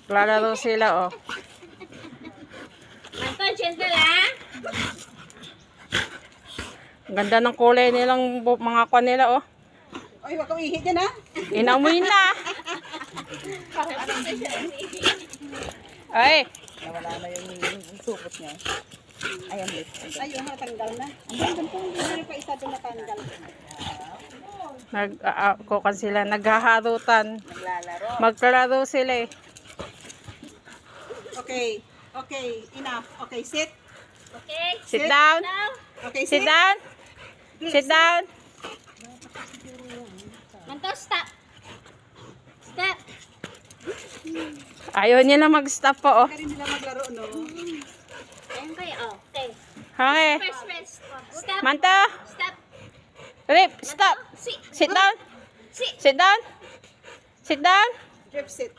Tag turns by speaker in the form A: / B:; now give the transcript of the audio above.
A: Lalaro sila, oh.
B: Manto, gentle ha?
A: Ganda ng kulay nilang mga kwan nila, oh.
C: Ay, wag kang ihi dyan, ha?
A: Inamoy na. Ay,
C: Nawala na yung supot niya. Ayan, ayun, natanggal na. Ang ganda po, hindi pa isa doon natanggal.
A: kukan sila, naghaharutan.
C: Naglalaro.
A: Maglalaro sila, eh.
C: Okay, okay, enough. Okay, sit.
B: Okay.
A: Sit down.
B: Now,
C: Okay,
A: Sit down. Sit down.
B: Manto, stop. Stop.
A: Ayaw nila mag-stop po, oh.
C: Kaya rin nila maglaro, no?
B: Ayun kayo, oh. Okay.
A: Okay.
B: Press. Stop.
A: Manta.
B: Stop.
A: Rip, stop.
B: Sit.
A: Sit down.
B: Sit.
A: Sit down. Sit down.
C: Drip sit.